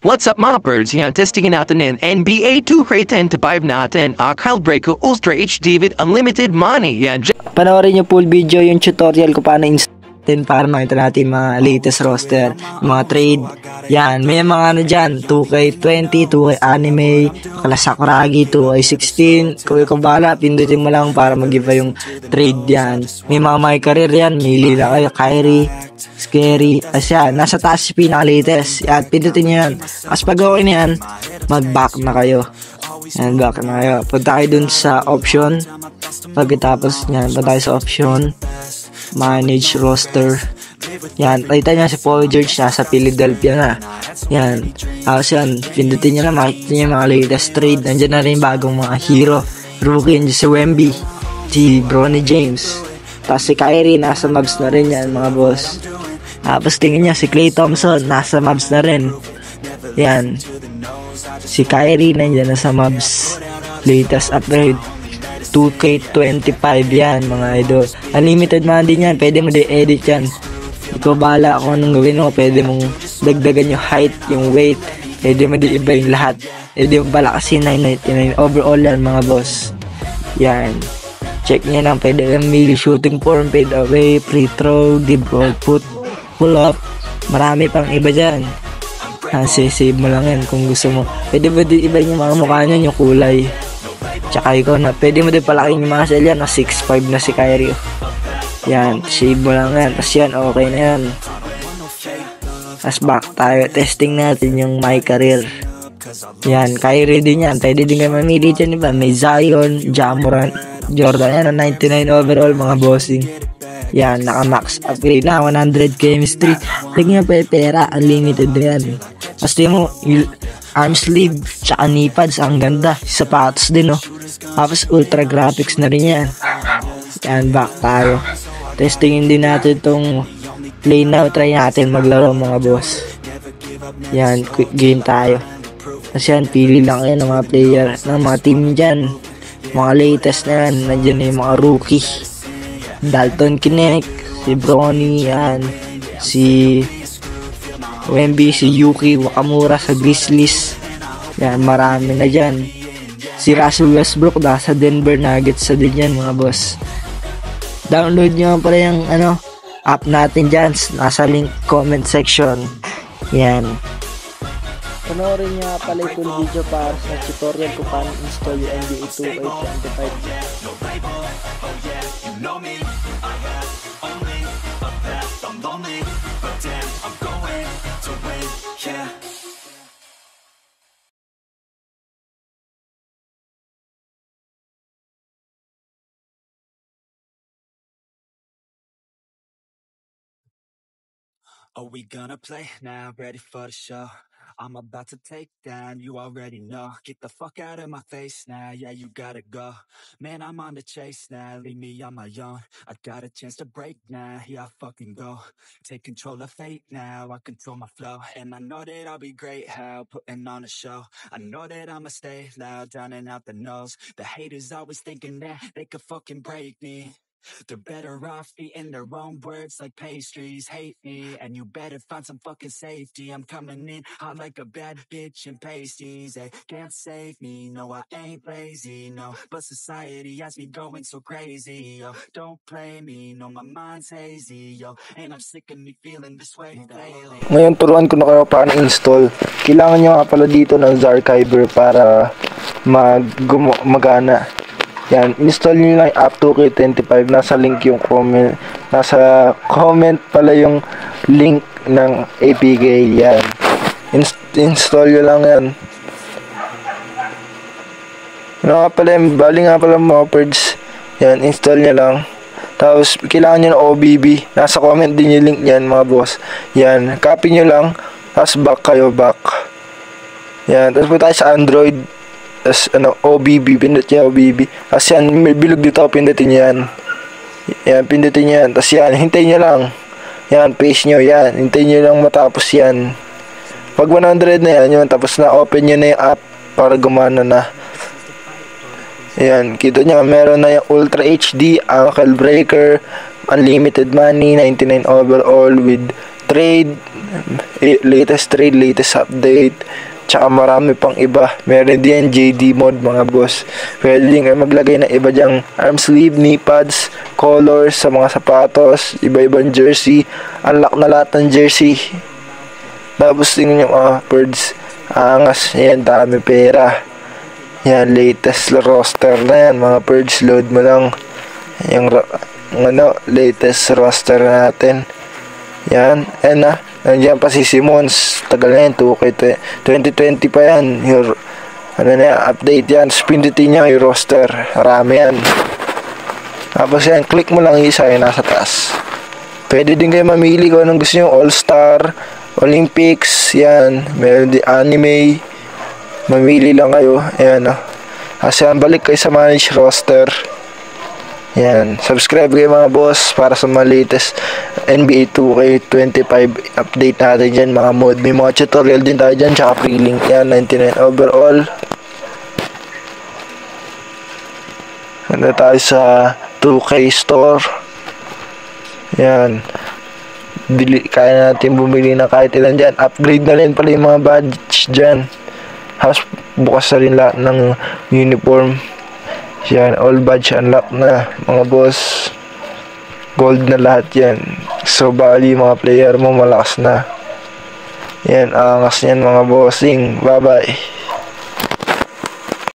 What's up mga birds? Yan, testingin natin yung NBA 2K10 to 5 natin. Kyle Breaker Ultra HD with unlimited money. Yan. Panoorin nyo full video yung tutorial ko paano install para makita natin mga latest roster, mga trade. Yan, may mga ano dyan, 2K20, 2K anime, kala Sakuragi, 2K16. Kung ikaw bahala, pindutin mo lang para mag-give yung trade yan. May mga my career yan, may lang kayo, Kyrie, Scary, asya, nasa taas yung pinaka-latest. Yan, pindutin nyo yan. As pag okay na yan, mag-back na kayo. Yan, back na kayo. Punta kayo dun sa option. Pagkatapos yan, punta kayo sa option. Manage roster. Yan, nakita niya si Paul George nasa Philadelphia na. Yan. Tapos yan, pindutin niya na, makikita niya yung mga latest trade. Nandiyan na rin bagong mga hero. Rookie, si Wemby, si Bronny James. Tapos si Kyrie, nasa Mavs na rin yan, mga boss. Tapos tingin niya, si Klay Thompson, nasa Mavs na rin. Yan. Si Kyrie, nandiyan na sa Mavs. Latest upgrade. 2K25 yan, mga idol. Unlimited man din yan, pwede mo di-edit yan. Ikaw bahala kung anong gawin mo. Pwede mong dagdagan yung height, yung weight. Pwede mo di-iba yung lahat. Pwede mo palakasin 999 overall yan, mga boss. Yan. Check nyo lang, pwede kang mili, shooting form, fade away, free throw, deep roll, pull up. Marami pang iba dyan. Save mo lang yan kung gusto mo. Pwede mo di-iba yung mga mukha nyo, yung kulay. Tsaka ikaw na, pwede mo din palaking yung mga cell yan, na 6'5 na si Kyrie. Yan, save mo lang yan. Tapos yan, okay na yan. Tapos back tayo, testing natin yung my career. Yan, Kyrie din yan. Pwede din kayo mamili dyan, diba? May Zion, Ja Morant, Jordan. Yan, 99 overall, mga bossing. Yan, naka-max upgrade na, 100 chemistry. Tignan pa yung pera, unlimited na yan. Tapos mo, arm sleeve, tsaka knee pads, ang ganda. Sapatos din, no? Tapos ultra graphics na rin yan. Yan, back tayo. Testingin din natin tong play now. Try natin maglaro, mga boss. Yan, quick game tayo. Kasi yan, pili lang kayo ng mga player, ng mga team dyan. Mga latest na yan. Nandiyan na yung mga rookie. Dalton Knecht, si Bronny, yan. Si Wemby, si Yuki Wakamura sa Grizzlies. Yan, marami na dyan. Si Russell Westbrook sa Denver Nuggets sa din yan, mga boss. Download nyo pala yung app natin dyan. Nasa link comment section. Yan. Panoorin nyo pala yung full video para sa tutorial kung paano install yung NBA 2K25. Are we gonna play now? Ready for the show? I'm about to take down, you already know. Get the fuck out of my face now, yeah, you gotta go. Man, I'm on the chase now, leave me on my own. I got a chance to break now, here I fucking go. Take control of fate now, I control my flow. And I know that I'll be great, how putting on a show. I know that I'ma stay loud, drowning out the nose. The haters always thinking that they could fucking break me. They're better off eating their own words like pastries. Hate me, and you better find some fucking safety. I'm coming in hot like a bad bitch in pasties. They can't save me, no I ain't lazy, no. But society has me going so crazy, yo. Don't play me, no my mind's hazy, yo. And I'm sick of me feeling this way daily. Ngayon turuan ko na kayo paano install. Kailangan nyo nga pala dito ng Zarchiver para magana. Yan, install nyo lang yung app 2K25. Nasa link yung comment. Nasa comment pala yung link ng APK. Yan. Install nyo lang yan. Ano nga pala, bali nga pala mga birds. Yan, install nyo lang. Tapos, kailangan nyo ng OBB. Nasa comment din yung link yan, mga boss. Yan, copy nyo lang. Tapos, back kayo, back. Yan, tapos po tayo sa Android. Tapos OBB, pindot niya OBB. Tapos yan, may bilog dito, pindutin niya yan. Yan, pindutin niya yan. Tapos yan, hintayin niya lang. Yan, paste nyo, yan. Hintayin nyo lang matapos yan. Pag 100 na yan, yun, tapos na open nyo na yung app para gumana na. Yan, kita nyo, meron na yung Ultra HD, Ankle Breaker, Unlimited Money, 99 overall with trade, latest trade, latest update, tsaka marami pang iba. Meron din JD mod mga boss. Pwede din kayo maglagay ng iba dyang arm sleeve, knee pads, colors sa mga sapatos, iba-ibang jersey. Unlock na lahat ng jersey. Tapos tingnan yung birds. Angas. Yan, dami pera. Yan, latest roster na yan mga birds. Load mo lang yung latest roster natin. Yan, nandiyan pa si Simons. Tagal na yan, 2020 pa yan. Your, update yan. Pindutin niya yung roster. Marami yan. Tapos yan, click mo lang isa yung nasa taas. Pwede din kayo mamili kung anong gusto nyo. All-Star, Olympics, yan. Meron din anime. Mamili lang kayo. Ayan, Kasi balik kayo sa manage roster. Yan, subscribe kayo mga boss para sa mga latest NBA 2K25 update natin dyan mga mod. May mga tutorial din tayo dyan, tsaka free link yan, 99 overall. Ano tayo sa 2K store. Yan, kaya natin bumili na kahit ilan dyan. Upgrade na rin pala yung mga badge dyan. Tapos bukas na rin lahat ng uniform. Yan, all badge unlock na mga boss. Gold na lahat yan. So bali mga player mo malakas na. Yan, angas yan mga bossing. Bye bye.